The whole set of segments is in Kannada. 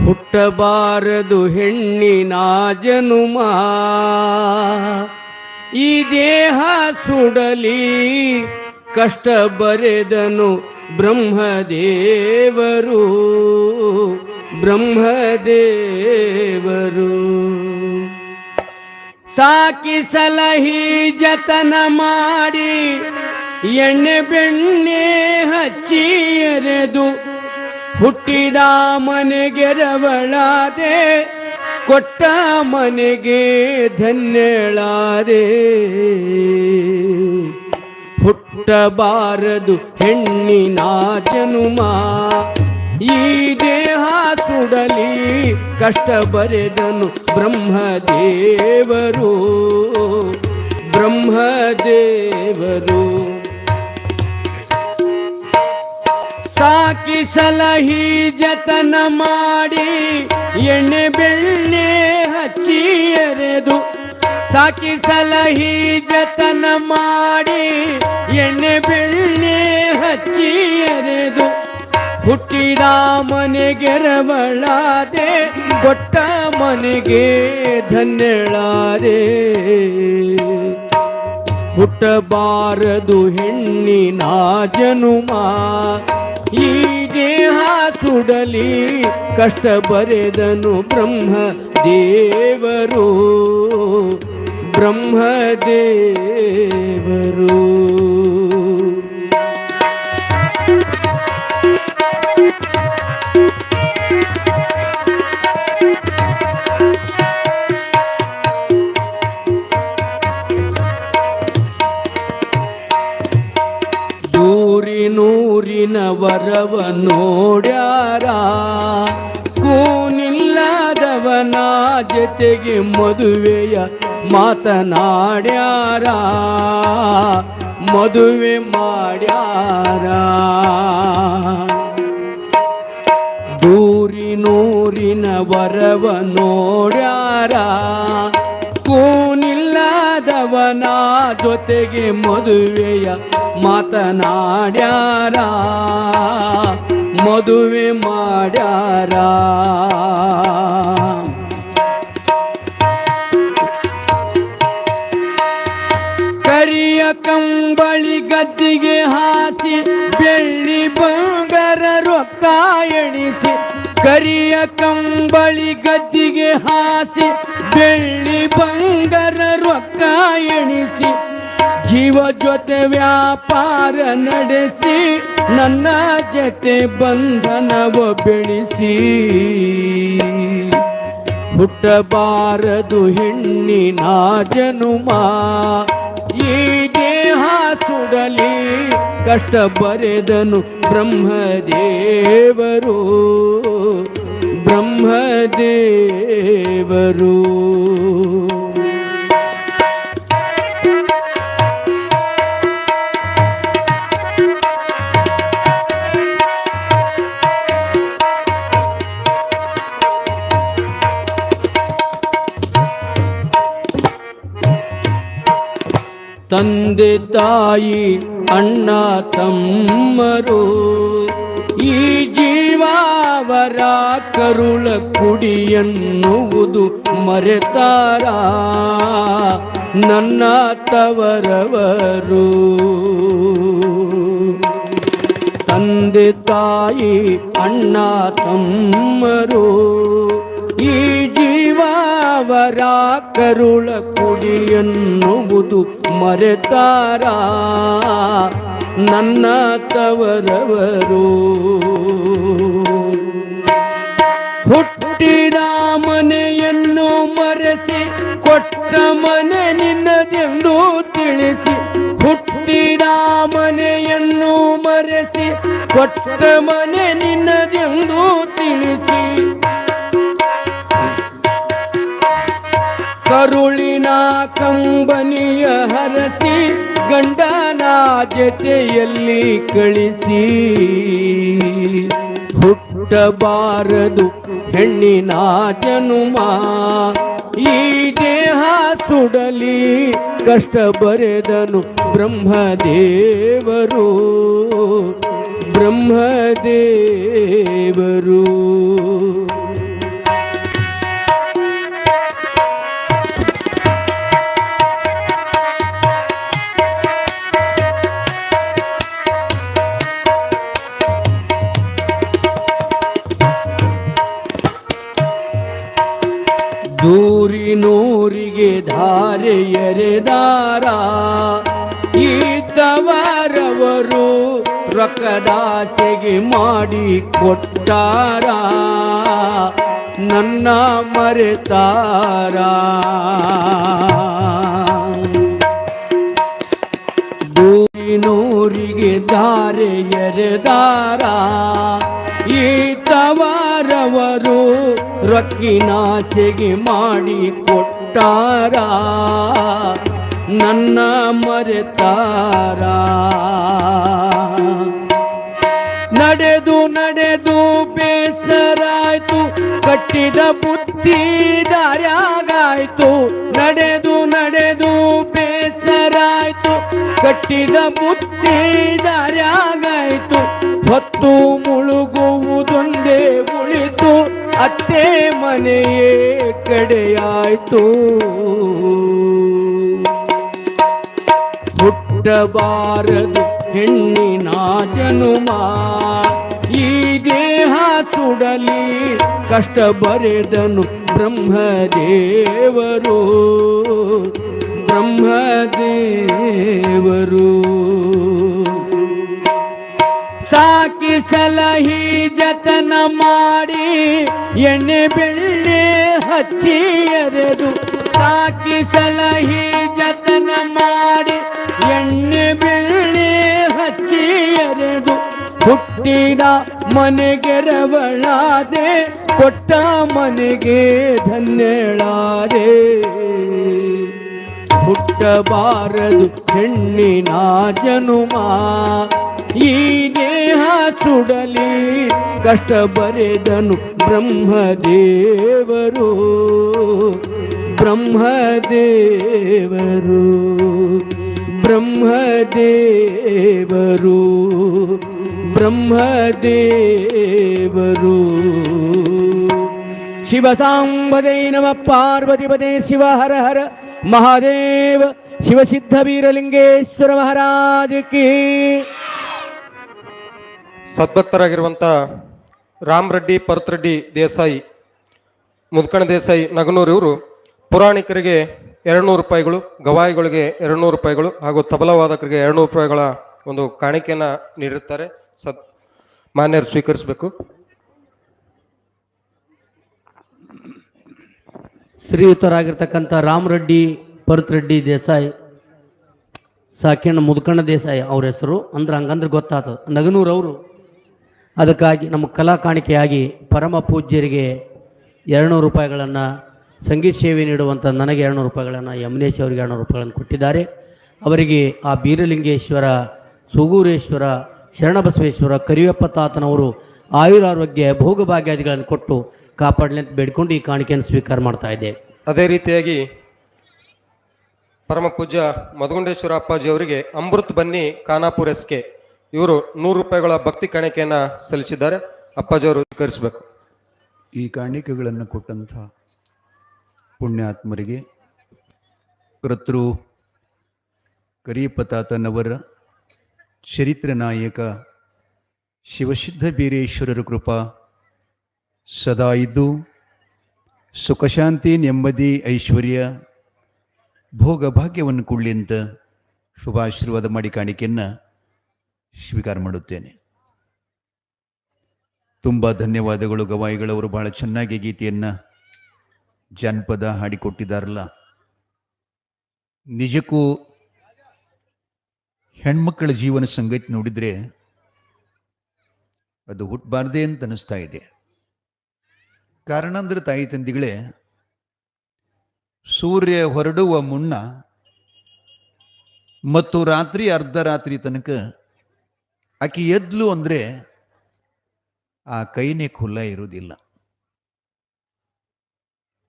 ಹುಟ್ಟಬಾರದು ಹೆಣ್ಣಿನ ಜನುಮ, ಈ ದೇಹ ಸುಡಲಿ ಕಷ್ಟ ಬರೆದನು ಬ್ರಹ್ಮದೇವರು. ಬ್ರಹ್ಮದೇವರು ಸಾಕಿ ಸಲಹಿ ಜತನ ಮಾಡಿ ಎಣ್ಣೆ ಬೆಣ್ಣೆ ಹಚ್ಚಿ ಎರೆದು ಹುಟ್ಟಿದ ಮನೆಗೆ ರವಳಾದೆ, ಕೊಟ್ಟ ಮನೆಗೆ ಧನ್ಯಳಾದೆ. ಹುಟ್ಟಬಾರದು ಹೆಣ್ಣಿನ ಜನುಮ, ಈ ದೇಹ ಸುಡಲಿ ಕಷ್ಟ ಬರೆದನು ಬ್ರಹ್ಮದೇವರು. ಬ್ರಹ್ಮದೇವರು ಸಾಕಿ ಸಲಹಿ ಜತನ ಮಾಡಿ ಎಣ್ಣೆ ಬೆಣ್ಣೆ ಹಚ್ಚಿ ಎರೆದು, ಸಾಕಿ ಸಲಹಿ ಜತನ ಮಾಡಿ ಎಣ್ಣೆ ಬೆಣ್ಣೆ ಹಚ್ಚಿ ಎರೆದು ಹುಟ್ಟಿದ ಮನೆಗೆ ರವಳಾದೆ, ಕೊಟ್ಟ ಮನೆಗೆ ಧನ್ಯಳಾದೆ. ಹುಟ್ಟಬಾರದು ಹೆಣ್ಣಿನ ಜನುಮ, ಈ ದೇಹ ಸುಡಲಿ ಕಷ್ಟ ಬರೆದನು ಬ್ರಹ್ಮದೇವರು. ಬ್ರಹ್ಮದೇವರು ನೂರಿನ ವರವ ನೋಡ್ಯಾರ, ಕೂನಿಲ್ಲದವನ ಜೊತೆಗೆ ಮದುವೆಯ ಮಾತನಾಡ್ಯಾರ, ಮದುವೆ ಮಾಡ್ಯಾರ. ನೂರಿನ ವರವ ನೋಡ್ಯಾರ, ಕೂನಿಲ್ಲದವನ ಜೊತೆಗೆ ಮದುವೆಯ ಮಾತನಾಡ್ಯಾರ, ಮದುವೆ ಮಾಡ್ಯಾರ. ಕರಿಯ ಕಂಬಳಿ ಗದ್ದಿಗೆ ಹಾಸಿ ಬೆಳ್ಳಿ ಬಂಗಾರ ರೊಕ್ಕ ಎಣಿಸಿ, ಕರಿಯ ಕಂಬಳಿ ಗದ್ದಿಗೆ ಹಾಸಿ ಬೆಳ್ಳಿ ಬಂಗಾರ ರೊಕ್ಕ ಎಣಿಸಿ, ಜೀವ ಜೊತೆ ವ್ಯಾಪಾರ ನಡೆಸಿ ನನ್ನ ಜೊತೆ ಬಂಧನವ ಬೆಳೆಸಿ. ಹುಟ್ಟಬಾರದು ಹೆಣ್ಣಿನ ಜನುಮ, ಈ ದೇಹ ಸುಡಲಿ ಕಷ್ಟ ಬರೆದನು ಬ್ರಹ್ಮದೇವರು. ಬ್ರಹ್ಮದೇವರು ತಂದೆ ತಾಯಿ ಅಣ್ಣ ತಮ್ಮರು ಈ ಜೀವಾವರ ಕರುಳ ಕುಡಿಯನ್ನುವುದು ಮರೆತಾರ ನನ್ನ ತವರವರು. ತಂದೆ ತಾಯಿ ಅಣ್ಣ ತಮ್ಮರು ಈ ಜೀವಾವರ ಕರುಳ ಕುಡಿಯನ್ನುವುದು ಮರೆತಾರ ನನ್ನ ತವರವರು. ಹುಟ್ಟಿದ ಮನೆಯನ್ನು ಮರೆಸಿ ಕೊಟ್ಟ ಮನೆ ನಿನ್ನದೆಂದು ತಿಳಿಸಿ, ಹುಟ್ಟಿದ ಮನೆಯನ್ನು ಮರೆಸಿ ಕೊಟ್ಟ ಮನೆ ನಿನ್ನದೆಂದು ತಿಳಿಸಿ, ಕರುಳಿನ ಕಂಬನಿಯ ಹರಸಿ ಗಂಡನ ಜೊತೆಯಲ್ಲಿ ಕಳಿಸಿ. ಹುಟ್ಟಬಾರದು ಹೆಣ್ಣಿನ ಜನುಮ, ಈ ದೇಹ ಸುಡಲಿ ಕಷ್ಟ ಬರೆದನು ಬ್ರಹ್ಮದೇವರು. ಬ್ರಹ್ಮದೇವರು. ದೂರಿನೂರಿಗೆ ಧಾರೆ ಎರೆದಾರ ಇದ್ದವರವರು ರೊಕ್ಕದಾಸೆಗೆ ಮಾಡಿ ಕೊಟ್ಟಾರ ನನ್ನ ಮರೆತಾರ. ದೂರಿನೂರಿಗೆ ಧಾರೆ ಎರೆದಾರ ಇದ್ದವರವರು ರೊಕ್ಕಿನಾಸೆಗೆ ಮಾಡಿ ಕೊಟ್ಟಾರ ನನ್ನ ಮರೆತಾರ. ನಡೆದು ನಡೆದು ಬೇಸರಾಯ್ತು ಕಟ್ಟಿದ ಬುದ್ಧಿ ದಾರ್ಯಾಗಾಯ್ತು. ನಡೆದು ನಡೆದು ಬೇಸರಾಯ್ತು ಕಟ್ಟಿದ ಬುದ್ಧಿ ದಾರ್ಯಾಗಾಯ್ತು. ಹೊತ್ತು ಮುಳುಗುವುದೊಂದೇ ಉಳಿತು ಅತ್ತೆ ಮನೆಯೇ ಕಡೆಯಾಯ್ತು. ಹುಟ್ಟಬಾರದು ಹೆಣ್ಣಿನ ಜನುಮ ಈ ದೇಹ ಸುಡಲಿ ಕಷ್ಟ ಬರೆದನು ಬ್ರಹ್ಮದೇವರು. ಬ್ರಹ್ಮದೇವರು ಸಾಕಿ ಸಲಹಿ ಜತನ ಮಾಡಿ ಎಣ್ಣೆ ಬೆಣ್ಣೆ ಹಚ್ಚಿ ಎರೆದು. ಸಾಕಿ ಸಲಹಿ ಜತನ ಮಾಡಿ ಎಣ್ಣೆ ಬೆಣ್ಣೆ ಹಚ್ಚಿ ಎರೆದು. ಹುಟ್ಟಿದ ಮನೆಗೆರವಳಾದೆ ಕೊಟ್ಟ ಮನೆಗೆ ಧನ್ಯಳಾದೆ. ಹುಟ್ಟಬಾರದು ಹೆಣ್ಣಿನ ಜನುಮ ಈ ದೇಹ ಸುಡಲಿ ಕಷ್ಟ ಬರೆದನು ಬ್ರಹ್ಮದೇವರು. ಬ್ರಹ್ಮದೇವರು ಬ್ರಹ್ಮದೇವರು ಬ್ರಹ್ಮದೇವರು. ಶಿವ ಸಾಂಬದೇ ನಮಃ ಪಾರ್ವತಿಪದೇ ಶಿವ ಹರ ಹರ ಮಹಾದೇವ. ಶಿವಸಿದ್ಧ ವೀರಲಿಂಗೇಶ್ವರ ಮಹಾರಾಜ ಕಿ. ಸದ್ಭಕ್ತರಾಗಿರುವಂಥ ರಾಮರೆಡ್ಡಿ ಪರತ್ರೆಡ್ಡಿ ದೇಸಾಯಿ, ಮುದ್ಕಣ ದೇಸಾಯಿ ನಗನೂರು ಇವರು ಪುರಾಣಿಕರಿಗೆ 200 ರೂಪಾಯಿಗಳು, ಗವಾಯಿಗಳಿಗೆ 200 ರೂಪಾಯಿಗಳು ಹಾಗೂ ತಬಲವಾದಕರಿಗೆ 200 ರೂಪಾಯಿಗಳ ಒಂದು ಕಾಣಿಕೆಯನ್ನು ನೀಡಿರುತ್ತಾರೆ. ಮಾನ್ಯರು ಸ್ವೀಕರಿಸಬೇಕು. ಶ್ರೀಯುತರಾಗಿರ್ತಕ್ಕಂಥ ರಾಮರೆಡ್ಡಿ ಪರತ್ರೆಡ್ಡಿ ದೇಸಾಯಿ ಸಾಕಿನ ಮುದ್ಕಣ್ಣ ದೇಸಾಯಿ ಅವ್ರ ಹೆಸರು ಅಂದ್ರೆ ಹಂಗಂದ್ರೆ ಗೊತ್ತಾಗ್ತದೆ. ನಗನೂರವರು ಅದಕ್ಕಾಗಿ ನಮ್ಮ ಕಲಾ ಕಾಣಿಕೆಯಾಗಿ ಪರಮ ಪೂಜ್ಯರಿಗೆ 200 ರೂಪಾಯಿಗಳನ್ನು, ಸಂಗೀತ ಸೇವೆ ನೀಡುವಂಥ ನನಗೆ 200 ರೂಪಾಯಿಗಳನ್ನು, ಯಮನೇಶ್ ಅವರಿಗೆ 200 ರೂಪಾಯಿಗಳನ್ನು ಕೊಟ್ಟಿದ್ದಾರೆ. ಅವರಿಗೆ ಆ ಬೀರಲಿಂಗೇಶ್ವರ, ಸೂಗೂರೇಶ್ವರ, ಶರಣಬಸವೇಶ್ವರ, ಕರಿಯಪ್ಪ ತಾತನವರು ಆಯುರಾರೋಗ್ಯ ಭೋಗಭಾಗ್ಯಾದಿಗಳನ್ನು ಕೊಟ್ಟು ಕಾಪಾಡಲಿ ಅಂತ ಬೇಡ್ಕೊಂಡು ಈ ಕಾಣಿಕೆಯನ್ನು ಸ್ವೀಕಾರ ಮಾಡ್ತಾ ಇದ್ದೇವೆ. ಅದೇ ರೀತಿಯಾಗಿ ಪರಮ ಪೂಜ್ಯ ಮಧುಗುಂಡೇಶ್ವರ ಅಪ್ಪಾಜಿ ಅವರಿಗೆ ಅಮೃತ್ ಬನ್ನಿ ಖಾನಾಪುರ ಎಸ್ಕೆ ಇವರು 100 ರೂಪಾಯಿಗಳ ಭಕ್ತಿ ಕಾಣಿಕೆಯನ್ನು ಸಲ್ಲಿಸಿದ್ದಾರೆ. ಅಪ್ಪಾಜಿ ಅವರು ಸ್ವೀಕರಿಸಬೇಕು. ಈ ಕಾಣಿಕೆಗಳನ್ನು ಕೊಟ್ಟಂಥ ಪುಣ್ಯಾತ್ಮರಿಗೆ ಕರ್ತೃ ಕರಿಯಪ್ಪ ತಾತನವರ ಚರಿತ್ರೆ ನಾಯಕ ಶಿವಸಿದ್ಧ ಬೀರೇಶ್ವರರ ಕೃಪಾ ಸದಾ ಇದ್ದು ಸುಖಶಾಂತಿ ನೆಮ್ಮದಿ ಐಶ್ವರ್ಯ ಭೋಗ ಭಾಗ್ಯವನ್ನು ಕೊಡಲಿ ಅಂತ ಶುಭಾಶೀರ್ವಾದ ಮಾಡಿ ಕಾಣಿಕೆಯನ್ನು ಸ್ವೀಕಾರ ಮಾಡುತ್ತೇನೆ. ತುಂಬ ಧನ್ಯವಾದಗಳು ಗವಾಯಿಗಳವರು. ಬಹಳ ಚೆನ್ನಾಗಿ ಗೀತೆಯನ್ನು ಜಾನಪದ ಹಾಡಿಕೊಟ್ಟಿದ್ದಾರಲ್ಲ. ನಿಜಕ್ಕೂ ಹೆಣ್ಮಕ್ಕಳ ಜೀವನ ಸಂಗತಿ ನೋಡಿದರೆ ಅದು ಹುಟ್ಟಬಾರ್ದೇ ಅಂತ ಅನಿಸ್ತಾ ಇದೆ. ಕಾರಣ ಅಂದರೆ ತಾಯಿ ತಂದಿಗಳೇ, ಸೂರ್ಯ ಹೊರಡುವ ಮುನ್ನ ಮತ್ತು ರಾತ್ರಿ ಅರ್ಧರಾತ್ರಿ ತನಕ ಆಕೆ ಎದ್ಲು ಅಂದರೆ ಆ ಕೈನೇ ಖುಲ್ಲ ಇರುವುದಿಲ್ಲ.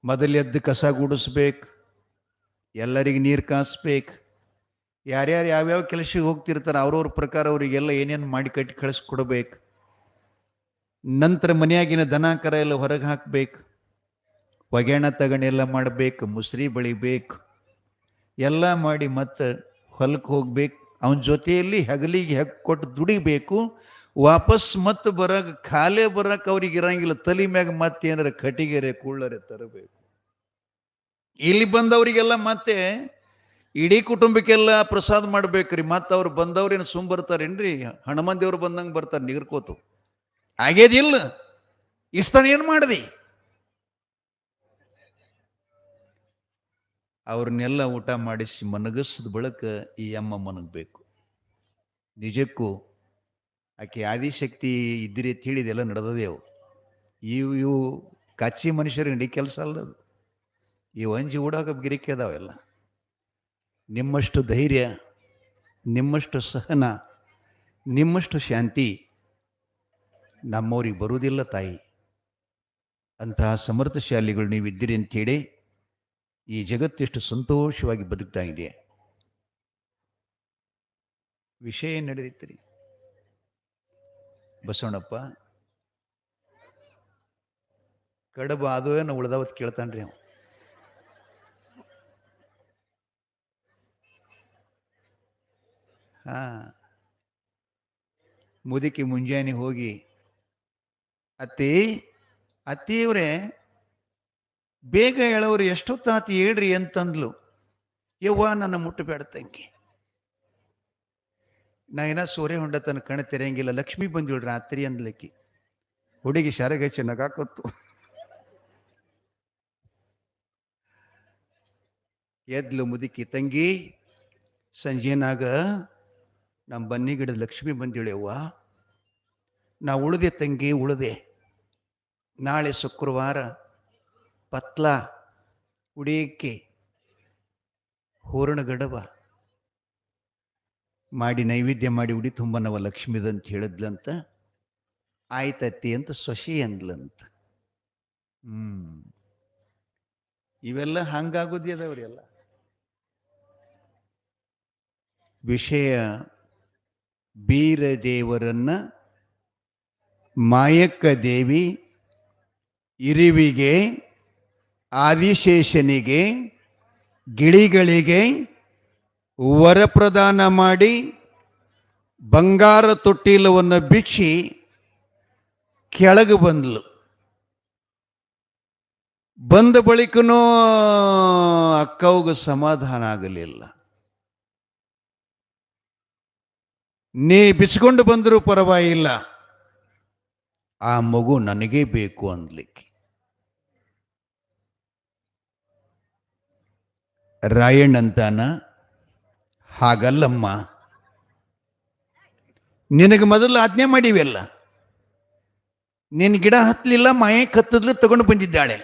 ಮೊದಲೆದ್ದು ಕಸ ಗುಡಿಸ್ಬೇಕು, ಎಲ್ಲರಿಗೆ ನೀರು ಕಾಸ್ಬೇಕು, ಯಾರ್ಯಾರು ಯಾವ್ಯಾವ ಕೆಲಸಕ್ಕೆ ಹೋಗ್ತಿರ್ತಾರೆ ಅವ್ರವ್ರ ಪ್ರಕಾರ ಅವರಿಗೆಲ್ಲ ಏನೇನು ಮಾಡಿ ಕಟ್ಟಿ ಕಳಿಸ್ಕೊಡ್ಬೇಕು. ನಂತರ ಮನೆಯಾಗಿನ ದನ ಕರ ಎಲ್ಲ ಹೊರಗೆ ಹಾಕ್ಬೇಕು, ಒಗ್ಯಾಣ ತಗಣಿ ಎಲ್ಲ ಮಾಡಬೇಕು, ಮುಸ್ರಿ ಬಳಿಬೇಕು, ಎಲ್ಲ ಮಾಡಿ ಮತ್ತೆ ಹೊಲಕ್ಕೆ ಹೋಗ್ಬೇಕು. ಅವನ ಜೊತೆಯಲ್ಲಿ ಹಗಲಿಗೆ ಹೆಗ್ ಕೊಟ್ಟು ದುಡಿಬೇಕು. ವಾಪಸ್ ಮತ್ತೆ ಬರಕ್ಕೆ ಖಾಲಿ ಬರಕ್ಕೆ ಅವ್ರಿಗೆ ಇರಂಗಿಲ್ಲ. ತಲೆ ಮ್ಯಾಗ ಮತ್ತೆ ಏನಾರ ಕಟಿಗೆರೆ ಕುಳ್ಳರೆ ತರಬೇಕು. ಇಲ್ಲಿ ಬಂದವರಿಗೆಲ್ಲ ಮತ್ತೆ ಇಡೀ ಕುಟುಂಬಕ್ಕೆಲ್ಲ ಪ್ರಸಾದ ಮಾಡ್ಬೇಕ್ರಿ. ಮತ್ತೆ ಅವ್ರು ಬಂದವ್ರೇನು ಸುಮ್ ಬರ್ತಾರೇನ್ರಿ? ಹನುಮಂದೇವ್ರು ಬಂದಂಗೆ ಬರ್ತಾರೆ ನಿಗರ್ಕೋತು. ಆಗ್ಯದಿಲ್ಲ, ಇಷ್ಟನ ಏನು ಮಾಡಿದಿ? ಅವ್ರನ್ನೆಲ್ಲ ಊಟ ಮಾಡಿಸಿ ಮನಗಸಿದ ಬಳಿಕ ಈ ಅಮ್ಮ ಮನಗಬೇಕು. ನಿಜಕ್ಕೂ ಆಕೆ ಆದಿಶಕ್ತಿ ಇದ್ದಿರಿ ಅಂತ ಹೇಳಿದೆಲ್ಲ ನಡೆದದೇವು. ಇವು ಕಚ್ಚಿ ಮನುಷ್ಯರು ಇಡೀ ಕೆಲಸ ಅಲ್ಲದು. ಇವು ಅಂಜಿ ಓಡಾಕ ಗಿರಿಕೆ ಅದಾವೆಲ್ಲ. ನಿಮ್ಮಷ್ಟು ಧೈರ್ಯ, ನಿಮ್ಮಷ್ಟು ಸಹನ, ನಿಮ್ಮಷ್ಟು ಶಾಂತಿ ನಮ್ಮವ್ರಿಗೆ ಬರುವುದಿಲ್ಲ ತಾಯಿ. ಅಂತಹ ಸಮರ್ಥಶಾಲಿಗಳು ನೀವಿದ್ದೀರಿ ಅಂತೇಳಿ ಈ ಜಗತ್ತೆಷ್ಟು ಸಂತೋಷವಾಗಿ ಬದುಕ್ತಾ ಇದೆ. ವಿಷಯ ಏನು ನಡೆದಿತ್ತು? ಬಸವಣ್ಣಪ್ಪ ಕಡಬ ಅದು ಏನು ಉಳ್ದಾವತ್ ಕೇಳ್ತಾನ್ರಿ ಅವ. ಮುದುಕಿ ಮುಂಜಾನೆ ಹೋಗಿ, ಅತ್ತಿಯವ್ರೆ ಬೇಗ ಹೇಳೋರು ಎಷ್ಟೊತ್ತಾತಿ ಹೇಳ್ರಿ ಅಂತಂದ್ಲು. ಯವ್ವ ನನ್ನ ಮುಟ್ಟಬೇಡ ತಂಗಿ, ನಾ ಏನ ಸೋರೆ ಹೊಂಡ ತನ್ನ ಕಣ ತೆರೆಯಂಗಿಲ್ಲ, ಲಕ್ಷ್ಮಿ ಬಂದಿಳು ರಾತ್ರಿ ಅಂದ್ಲಕ್ಕಿ. ಹುಡುಗಿ ಸರಗಚ್ಚಿ ನಗಾಕತ್ತು. ಎದ್ಲು ಮುದುಕಿ, ತಂಗಿ ಸಂಜೆನಾಗ ನಮ್ಮ ಬನ್ನಿ ಗಿಡದ ಲಕ್ಷ್ಮಿ ಬಂದಿಳೆವ್ವ, ನಾ ಉಳಿದೆ ತಂಗಿ ಉಳಿದೆ. ನಾಳೆ ಶುಕ್ರವಾರ ಪತ್ಲ ಉಡಿಯಕ್ಕೆ ಹೂರಣ ಗಡಬ ಮಾಡಿ ನೈವೇದ್ಯ ಮಾಡಿ ಉಡಿ ತುಂಬನವ ಲಕ್ಷ್ಮಿದಂತ ಹೇಳಿದ್ಲಂತ. ಆಯ್ತತ್ತಿ ಅಂತ ಸೊಸಿ ಅಂದ್ಲಂತ. ಇವೆಲ್ಲ ಹಂಗಾಗೋದಿ ಅದಾವ್ರಿ ಎಲ್ಲ. ವಿಷಯ ಬೀರದೇವರನ್ನ ಮಾಯಕ್ಕ ದೇವಿ ಇರಿವಿಗೆ, ಆದಿಶೇಷನಿಗೆ, ಗಿಳಿಗಳಿಗೆ ವರಪ್ರದಾನ ಮಾಡಿ ಬಂಗಾರ ತೊಟ್ಟಿಲವನ್ನು ಬಿಚ್ಚಿ ಕೆಳಗೆ ಬಂದ್ಲು. ಬಂದ ಬಳಿಕನೂ ಅಕ್ಕವ್ಗೆ ಸಮಾಧಾನ ಆಗಲಿಲ್ಲ. ನೀ ಬಿಚ್ಕೊಂಡು ಬಂದರೂ ಪರವಾಗಿಲ್ಲ, ಆ ಮಗು ನನಗೇ ಬೇಕು ಅಂದ್ಲಿಕ್ಕೆ. ರಾಯಣ್ಣಂತಾನ, ಹಾಗಲ್ಲಮ್ಮ, ನಿನಗೆ ಮೊದಲು ಆಜ್ಞೆ ಮಾಡಿವೆಲ್ಲ, ನಿನ್ನ ಗಿಡ ಹತ್ತಲಿಲ್ಲ, ಮಾಯಕ್ಕೆ ಹತ್ತದ್ಲು, ತಗೊಂಡು ಬಂದಿದ್ದಾಳೆ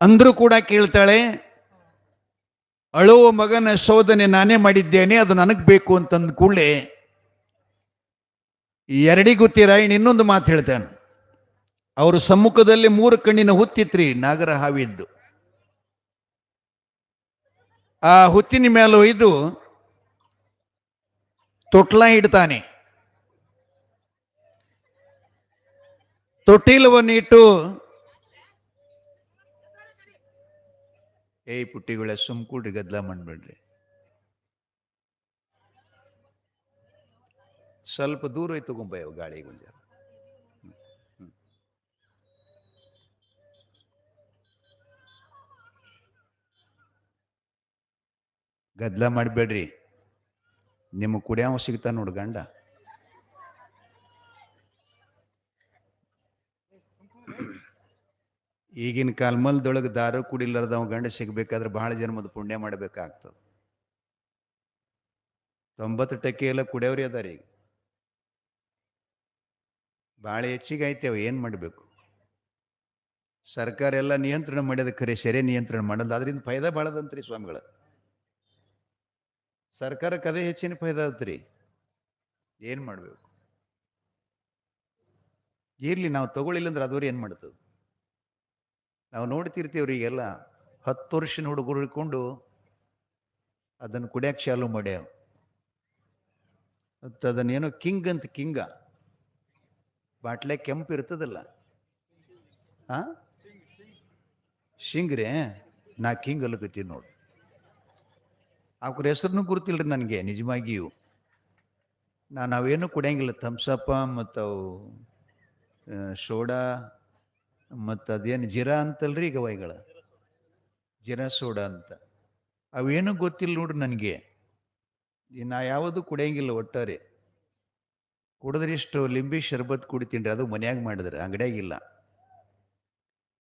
ಅಂದ್ರೂ ಕೂಡ ಕೇಳ್ತಾಳೆ. ಅಳುವ ಮಗನ ಶೋಧನೆ ನಾನೇ ಮಾಡಿದ್ದೇನೆ, ಅದು ನನಗೆ ಬೇಕು ಅಂತಂದ ಕೂಡಲೇ ಎರಡಿಗುತ್ತಿ ಇನ್ನೊಂದು ಮಾತು ಹೇಳ್ತಾನೆ. ಅವ್ರ ಸಮ್ಮುಖದಲ್ಲಿ 3 ಕಣ್ಣಿನ ಹುತ್ತಿತ್ರಿ, ನಾಗರ ಹಾವಿದ್ದು. ಆ ಹುತ್ತಿನ ಮೇಲೆ ಒಯ್ದು ತೊಟ್ಲ ಇಡ್ತಾನೆ. ತೊಟ್ಟಿಲವನ್ನು ಇಟ್ಟು, ಏಯ್ ಪುಟ್ಟಿಗಳೇ ಸುಮ್ಕೂಡ್ರಿ, ಗದ್ದಲ ಮಾಡ್ಬೇಡ್ರಿ, ಸ್ವಲ್ಪ ದೂರ ಹೋಯ್ತು ತಗೊಂಬಯ್ಯವ ಗಾಳಿ ಗುಂಜ. ಗದ್ದಲ ಮಾಡಬೇಡ್ರಿ, ನಿಮ್ಮ ಕುಡಿಯವ ಸಿಗ್ತಾ ನೋಡು ಗಂಡ. ಈಗಿನ ಕಾಲ್ಮಲ್ದೊಳಗೆ ದಾರು ಕುಡಿಲಾರ್ದವ ಗಂಡ ಸಿಗ್ಬೇಕಾದ್ರೆ ಬಹಳ ಜನ್ಮದ ಪುಣ್ಯ ಮಾಡಬೇಕಾಗ್ತದೆ. 90% ಎಲ್ಲ ಕುಡಿಯೋರಿ ಅದಾರ. ಈಗ ಭಾಳ ಹೆಚ್ಚಿಗೆ ಐತೇವ, ಏನು ಮಾಡಬೇಕು? ಸರ್ಕಾರ ಎಲ್ಲ ನಿಯಂತ್ರಣ ಮಾಡ್ಯದ, ಖರೆ ಸೆರೆ ನಿಯಂತ್ರಣ ಮಾಡೋದು. ಅದರಿಂದ ಫೈದಾ ಭಾಳದಂತ್ರಿ ಸ್ವಾಮಿಗಳ. ಸರ್ಕಾರಕ್ಕೆ ಅದೇ ಹೆಚ್ಚಿನ ಫೈದಾ ಆತ್ರಿ. ಏನು ಮಾಡಬೇಕು? ಇರ್ಲಿ, ನಾವು ತಗೊಳ್ಳಿಲ್ಲ ಅಂದ್ರೆ ಅದವ್ರು ಏನು ಮಾಡ್ತದೆ? ನಾವು ನೋಡ್ತಿರ್ತೀವ್ರಿ, ಈಗೆಲ್ಲ 10 ವರ್ಷದ ಹುಡುಗರು ಹಿಡ್ಕೊಂಡು ಅದನ್ನು ಕುಡಿಯಕ್ಕೆ ಚಾಲು ಮಾಡ್ಯಾವ. ಮತ್ತು ಅದನ್ನೇನೋ ಕಿಂಗ್ ಅಂತ, ಕಿಂಗ ಬಾಟ್ಲೆ ಕೆಂಪು ಇರ್ತದಲ್ಲ, ಆ ಶಿಂಗ್ರೆ, ನಾ ಕಿಂಗ್ ಅಲ್ಲಕತ್ತೀನಿ ನೋಡಿ. ಅವ್ರ ಹೆಸರನ್ನು ಗುರುತಿಲ್ರಿ ನನಗೆ ನಿಜವಾಗಿಯೂ. ನಾವೇನು ಕುಡಿಯಂಗಿಲ್ಲ. ಥಮ್ಸಪ್ಪ ಮತ್ತು ಅವು ಸೋಡಾ ಮತ್ತು ಅದೇನು ಜಿರಾ ಅಂತಲ್ರಿ ಈಗ ವೈಗಳ, ಜಿರಾ ಸೋಡಾ ಅಂತ, ಅವೇನು ಗೊತ್ತಿಲ್ಲ ನೋಡ್ರಿ ನನಗೆ. ನಾ ಯಾವುದು ಕುಡಿಯಂಗಿಲ್ಲ ಒಟ್ಟಾರೆ. ಕುಡಿದ್ರೆ ಇಷ್ಟು ಲಿಂಬಿ ಶರ್ಬತ್ ಕುಡಿತೀನಿ ರೀ, ಅದು ಮನ್ಯಾಗ ಮಾಡಿದ್ರೆ, ಅಂಗಡಿಯಾಗಿಲ್ಲ.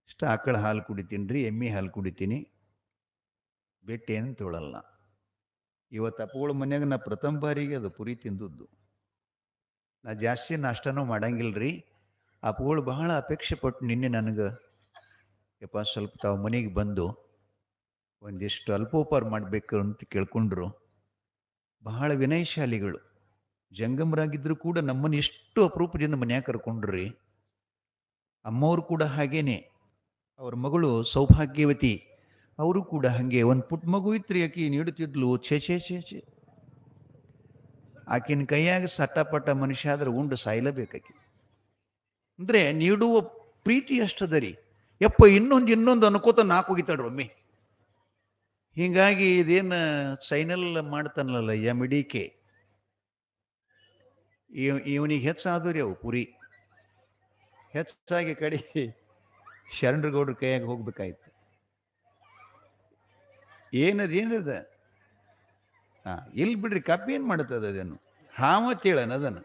ಇಷ್ಟು ಆಕಳ ಹಾಲು ಕುಡಿತೀನಿ ರೀ, ಎಮ್ಮೆ ಹಾಲು ಕುಡಿತೀನಿ, ಬೆಟ್ಟು ಏನು ತೊಳಲ್ಲ. ಇವತ್ತು ಅಪ್ಪಗಳ ಮನ್ಯಾಗ ನಾ ಪ್ರಥಮ ಬಾರಿಗೆ ಅದು ಪುರಿ ತಿಂದದ್ದು. ನಾ ಜಾಸ್ತಿ ನಾಷ್ಟನೂ ಮಾಡಂಗಿಲ್ಲ ರೀ. ಅಪ್ಪಗಳು ಬಹಳ ಅಪೇಕ್ಷೆ ಪಟ್ಟು ನಿನ್ನೆ ನನಗೆ ಯಪ್ಪ ಸ್ವಲ್ಪ ತಾವು ಮನೆಗೆ ಬಂದು ಒಂದಿಷ್ಟು ಅಲ್ಪೋಪಹಾರ ಮಾಡಬೇಕು ಅಂತ ಕೇಳ್ಕೊಂಡ್ರು. ಬಹಳ ವಿನಯಶಾಲಿಗಳು, ಜಂಗಮರಾಗಿದ್ದರೂ ಕೂಡ ನಮ್ಮನ್ನು ಎಷ್ಟು ಅಪರೂಪದಿಂದ ಮನ್ಯಾಗ ಕರ್ಕೊಂಡ್ರಿ. ಅಮ್ಮವರು ಕೂಡ ಹಾಗೇನೆ, ಅವ್ರ ಮಗಳು ಸೌಭಾಗ್ಯವತಿ, ಅವರು ಕೂಡ ಹಾಗೆ. ಒಂದು ಪುಟ್ಟ ಮಗು ಇತ್ರಿ, ಆಕಿ ನೀಡುತ್ತಿದ್ಲು. ಛೇ ಛೇ ಛೇ ಛೇ, ಆಕಿನ ಕೈಯಾಗ ಸಟ್ಟಪಟ್ಟ ಮನುಷ್ಯ ಆದ್ರೆ ಉಂಡು ಸಾಯ್ಲೇಬೇಕಾಕಿ. ಅಂದ್ರೆ ನೀಡುವ ಪ್ರೀತಿ ಅಷ್ಟದರಿ. ಯಪ್ಪ ಇನ್ನೊಂದು ಅನ್ಕೋತ ನಾಲ್ಕು ಹೋಗಿತಾಳ್ರಿ ಒಮ್ಮೆ. ಹೀಗಾಗಿ ಇದೇನು ಸೈನಲ್ ಮಾಡ್ತಾನಲ್ಲ ಎಮಿಡಿಕೆ, ಇವನಿಗೆ ಹೆಚ್ಚಾದ್ರಿ ಅವು ಪುರಿ ಹೆಚ್ಚಾಗಿ ಕಡೆ ಶರಣರಗೌಡ್ರ ಕೈಯಾಗ ಹೋಗ್ಬೇಕಾಯ್ತು. ಏನದ ಹಾ ಇಲ್ಲಿ ಬಿಡ್ರಿ, ಕಪ್ಪಿ ಏನ್ ಮಾಡ್ತದ ಅದೇನು ಹಾವತ್ತೇಳನ ಅದನ್ನು